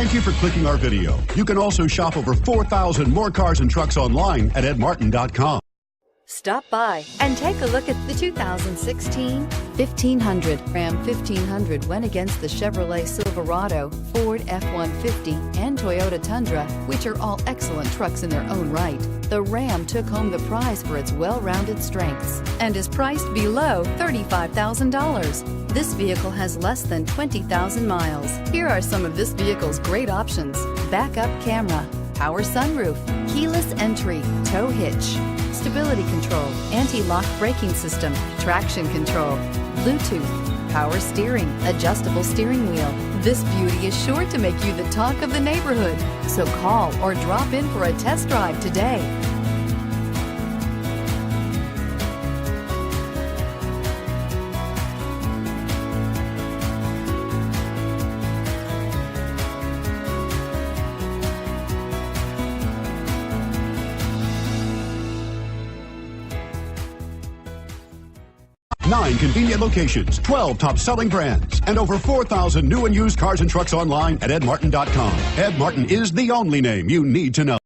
Thank you for clicking our video. You can also shop over 4,000 more cars and trucks online at edmartin.com. Stop by and take a look at the 2016 1500. Ram 1500 went against the Chevrolet Silverado, Ford F-150, and Toyota Tundra, which are all excellent trucks in their own right. The Ram took home the prize for its well-rounded strengths and is priced below $35,000. This vehicle has less than 20,000 miles. Here are some of this vehicle's great options: backup camera, power sunroof, keyless entry, tow hitch, stability control, anti-lock braking system, traction control, Bluetooth, power steering, adjustable steering wheel. This beauty is sure to make you the talk of the neighborhood. So call or drop in for a test drive today. Nine convenient locations, 12 top-selling brands, and over 4,000 new and used cars and trucks online at edmartin.com. Ed Martin is the only name you need to know.